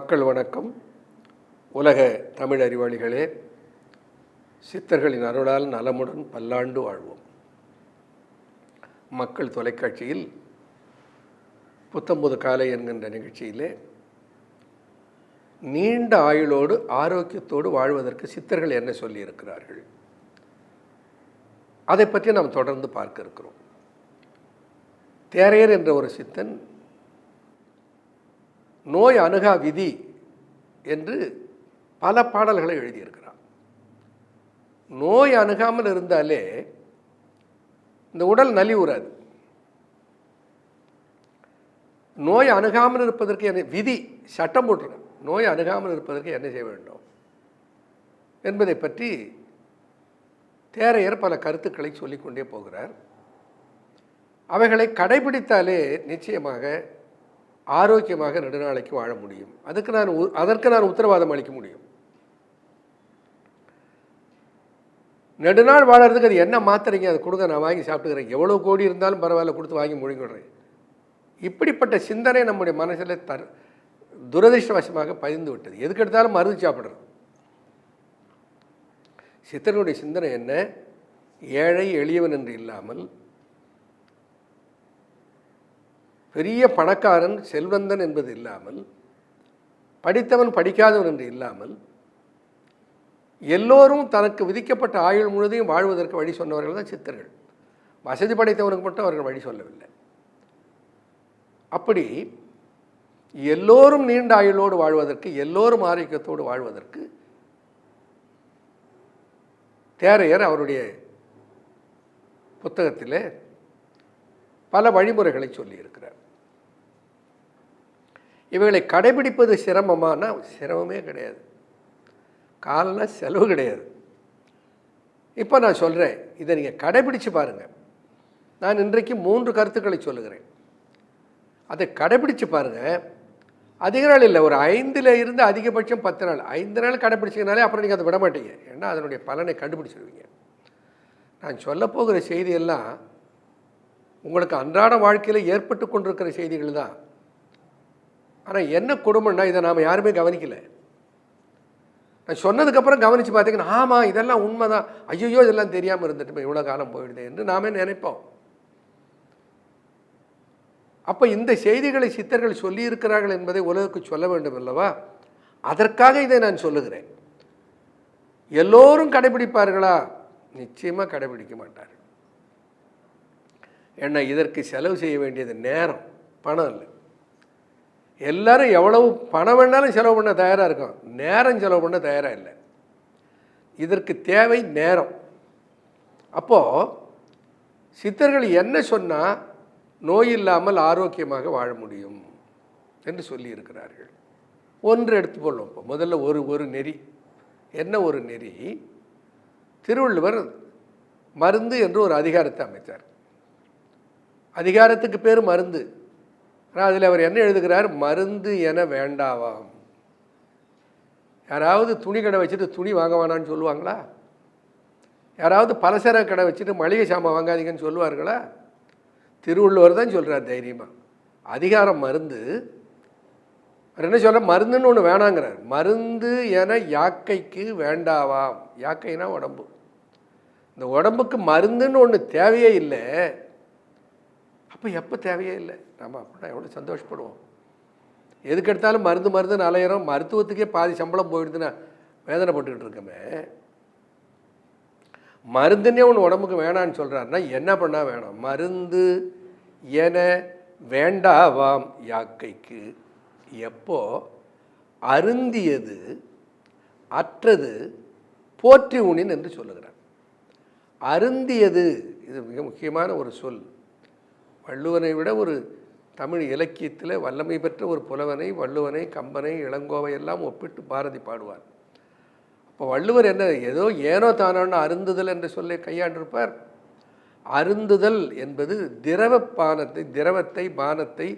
மக்கள் வணக்கம். உலக தமிழ் அறிவாளிகளே, சித்தர்களின் அருளால் நலமுடன் பல்லாண்டு வாழ்வோம். மக்கள் தொலைக்காட்சியில் புத்தம்புது காலை என்கின்ற நிகழ்ச்சியிலே நீண்ட ஆயுளோடு ஆரோக்கியத்தோடு வாழ்வதற்கு சித்தர்கள் என்ன சொல்லியிருக்கிறார்கள், அதை பற்றி நாம் தொடர்ந்து பார்க்க இருக்கிறோம். தேரையர் என்ற ஒரு சித்தன் நோய் அணுகா விதி என்று பல பாடல்களை எழுதியிருக்கிறார். நோய் அணுகாமல் இருந்தாலே இந்த உடல் நலிவுறாது. நோய் அணுகாமல் இருப்பதற்கு என்ன விதி சட்டம் போட்டிருக்க, நோய் அணுகாமல் இருப்பதற்கு என்ன செய்ய வேண்டும் என்பதை பற்றி தேரையர் பல கருத்துக்களை சொல்லிக்கொண்டே போகிறார். அவைகளை கடைபிடித்தாலே நிச்சயமாக ஆரோக்கியமாக நெடுநாளைக்கு வாழ முடியும். அதற்கு நான் உத்தரவாதம் அளிக்க முடியும். நெடுநாள் வாழறதுக்கு அது என்ன மாத்திரைங்க, அதை கொடுங்க, நான் வாங்கி சாப்பிட்டுக்கிறேன், எவ்வளோ கோடி இருந்தாலும் பரவாயில்ல, கொடுத்து வாங்கி முழுங்கிடுறேன். இப்படிப்பட்ட சிந்தனை நம்முடைய மனசில் துரதிருஷ்டவசமாக பதிந்து விட்டது. எதுக்கு எடுத்தாலும் மருந்து சாப்பிட்றது. சித்தனுடைய சிந்தனை என்ன? ஏழை எளியவன் என்று இல்லாமல், பெரிய பணக்காரன் செல்வந்தன் என்பது இல்லாமல், படித்தவன் படிக்காதவன் என்று இல்லாமல், எல்லோரும் தனக்கு விதிக்கப்பட்ட ஆயுள் முழுதையும் வாழ்வதற்கு வழி சொன்னவர்கள் தான் சித்தர்கள். வசதி படைத்தவனுக்கு மட்டும் அவர்கள் வழி சொல்லவில்லை. அப்படி எல்லோரும் நீண்ட ஆயுளோடு வாழ்வதற்கு, எல்லோரும் ஆரோக்கியத்தோடு வாழ்வதற்கு தேரையர் அவருடைய புத்தகத்தில் பல வழிமுறைகளை சொல்லியிருக்கிறார். இவைகளை கடைபிடிப்பது சிரமமான சிரமமே கிடையாது. காலம்னா செலவு கிடையாது. இப்போ நான் சொல்கிறேன், இதை நீங்கள் கடைபிடிச்சு பாருங்கள். நான் இன்றைக்கு 3 கருத்துக்களை சொல்லுகிறேன். அதை கடைபிடிச்சு பாருங்கள். அதிக நாள் இல்லை, ஒரு 5 இருந்து அதிகபட்சம் 10 நாள், 5 நாள் கடைபிடிச்சிங்கனாலே அப்புறம் நீங்கள் அதை விட மாட்டீங்க. ஏன்னா அதனுடைய பலனை கண்டுபிடிச்சிடுவீங்க. நான் சொல்ல போகிற செய்தியெல்லாம் உங்களுக்கு அன்றாட வாழ்க்கையில் ஏற்பட்டு கொண்டிருக்கிற செய்திகள் தான். ஆனால் என்ன கொடுமைன்னா, இதை நாம் யாருமே கவனிக்கலை. நான் சொன்னதுக்கப்புறம் கவனித்து பார்த்தீங்கன்னா, ஆமாம் இதெல்லாம் உண்மை தான், ஐயோ இதெல்லாம் தெரியாமல் இருந்துட்டு இவ்வளோ காலம் போயிடுது என்று நாமே நினைப்போம். அப்போ இந்த செய்திகளை சித்தர்கள் சொல்லியிருக்கிறார்கள் என்பதை உலகுக்கு சொல்ல வேண்டும் அல்லவா? அதற்காக இதை நான் சொல்லுகிறேன். எல்லோரும் கடைபிடிப்பார்களா? நிச்சயமாக கடைபிடிக்க மாட்டார்கள். ஏன்னா இதற்கு செலவு செய்ய வேண்டியது நேரம், பணம் இல்லை. எல்லாரும் எவ்வளவு பணம் வேணாலும் செலவு பண்ண தயாராக இருக்கும், நேரம் செலவு பண்ண தயாராக இல்லை. இதற்கு தேவை நேரம். அப்போது சித்தர்கள் என்ன சொன்னால் நோய் இல்லாமல் ஆரோக்கியமாக வாழ முடியும் என்று சொல்லியிருக்கிறார்கள். ஒன்று எடுத்துக்கொள்ளும். இப்போ முதல்ல ஒரு நெறி. என்ன ஒரு நெறி? திருவள்ளுவர் மருந்து என்று ஒரு அதிகாரத்தை அமைத்தார். அதிகாரத்துக்கு பேர் மருந்து. ஆனால் அதில் அவர் என்ன எழுதுகிறார்? மருந்து என வேண்டாவாம். யாராவது துணி கடை வச்சுட்டு துணி வாங்க வேணான்னு சொல்லுவாங்களா? யாராவது பலசர கடை வச்சுட்டு மளிகை சாமான் வாங்காதீங்கன்னு சொல்லுவார்களா? திருவள்ளுவர் தான் சொல்கிறார் தைரியமாக. அதிகாரம் மருந்து. அவர் என்ன சொல்கிறார்? மருந்துன்னு ஒன்று வேணாங்கிறார். மருந்து என யாக்கைக்கு வேண்டாவாம். யாக்கைனா உடம்பு. இந்த உடம்புக்கு மருந்துன்னு ஒன்று தேவையே இல்லை. அப்போ எப்போ தேவையே இல்லை, நம்ம அப்படின்னா எவ்வளோ சந்தோஷப்படுவோம். எதுக்கு எடுத்தாலும் மருந்துன்னு அலையிறோம். மருத்துவத்துக்கே பாதி சம்பளம் போயிடுதுன்னா வேதனைப்பட்டுக்கிட்டு இருக்கோமே. மருந்துன்னே ஒன்று உடம்புக்கு வேணான்னு சொல்கிறாருன்னா என்ன பண்ணால் வேணாம்? மருந்து என வேண்டாவாம் யாக்கைக்கு. எப்போ அருந்தியது அற்றது போற்றி உணின் என்று சொல்லுகிறார். அருந்தியது, இது மிக முக்கியமான ஒரு சொல். வள்ளுவனை விட ஒரு தமிழ் இலக்கியத்தில் வல்லமை பெற்ற ஒரு புலவனை, வள்ளுவனை, கம்பனை, இளங்கோவை எல்லாம் ஒப்பிட்டு பாரதி பாடுவார். அப்போ வள்ளுவர் என்ன ஏதோ ஏனோ தானோன்னு அருந்துதல் என்று சொல்லி கையாண்டிருப்பார். அருந்துதல் என்பது திரவத்தை பானத்தை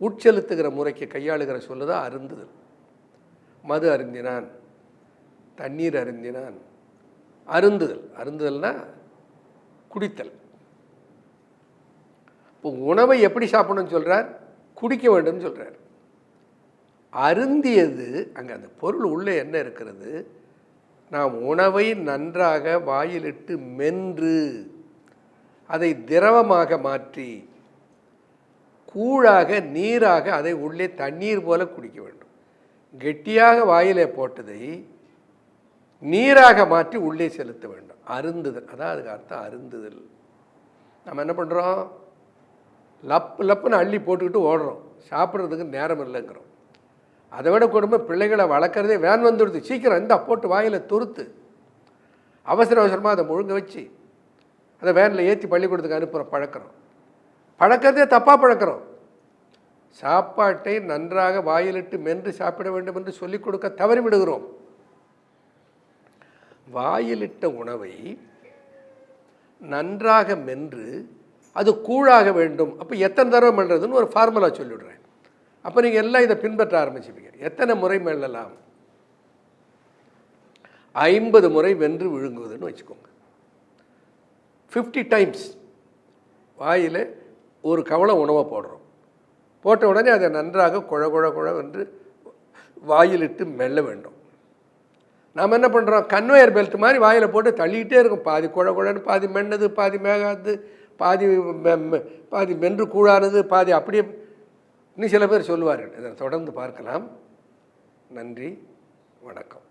உட்செலுத்துகிற முறைக்கு கையாளுகிற சொல்லுதான் அருந்துதல். மது அருந்தினான், தண்ணீர் அருந்தினான். அருந்துதல்னா குடித்தல். இப்போ உணவை எப்படி சாப்பிடணும்னு சொல்கிறார்? குடிக்க வேண்டும்னு சொல்கிறார். அருந்தியது அங்கே அந்த பொருள் உள்ளே என்ன இருக்கிறது, நாம் உணவை நன்றாக வாயிலிட்டு மென்று அதை திரவமாக மாற்றி கூழாக நீராக அதை உள்ளே தண்ணீர் போல குடிக்க வேண்டும். கெட்டியாக வாயிலே போட்டதை நீராக மாற்றி உள்ளே செலுத்த வேண்டும். அருந்துதல், அதான் அதுக்கு அர்த்தம் அருந்துதல். நம்ம என்ன பண்ணுறோம், லப்பு லப்புன்னு அள்ளி போட்டுக்கிட்டு ஓடுறோம், சாப்பிட்றதுக்கு நேரம் இல்லைங்கிறோம். அதை விட கொடுமை பிள்ளைகளை வளர்க்குறதே வேன் வந்துடுது, சீக்கிரம் இந்த போட்டு வாயில் துருத்து அவசர அவசரமாக அதை முழுங்க வச்சு அதை வேனில் ஏற்றி பள்ளிக்கூடத்துக்கு அனுப்புகிற பழக்கிறதே தப்பாக பழக்கிறோம். சாப்பாட்டை நன்றாக வாயிலிட்டு மென்று சாப்பிட வேண்டும் என்று சொல்லிக் கொடுக்க தவறி விடுகிறோம். வாயிலிட்ட உணவை நன்றாக மென்று அது கூழாக வேண்டும். அப்போ எத்தனை தடவை மெல்றதுன்னு ஒரு ஃபார்முலா சொல்லிவிடுறேன். அப்போ நீங்கள் எல்லாம் இதை பின்பற்ற ஆரம்பிச்சுப்பீங்க. எத்தனை முறை மெல்லலாம்? 50 முறை வென்று விழுங்குவதுன்னு வச்சுக்கோங்க. 50 டைம்ஸ் வாயில் ஒரு கவளம் உணவை போடுறோம். போட்ட உடனே அதை நன்றாக குழ குழ குழவென்று வாயிலிட்டு மெல்ல வேண்டும். நாம் என்ன பண்ணுறோம், கன்வேயர் பெல்ட் மாதிரி வாயில் போட்டு தள்ளிக்கிட்டே இருக்கும். பாதி குழ குழன்னு, பாதி மென்னது, பாதி மேகாது, பாதி மென்று கூழானது, பாதி அப்படியே. இன்னும் சில பேர் சொல்லுவார்கள். இதை தொடர்ந்து பார்க்கலாம். நன்றி, வணக்கம்.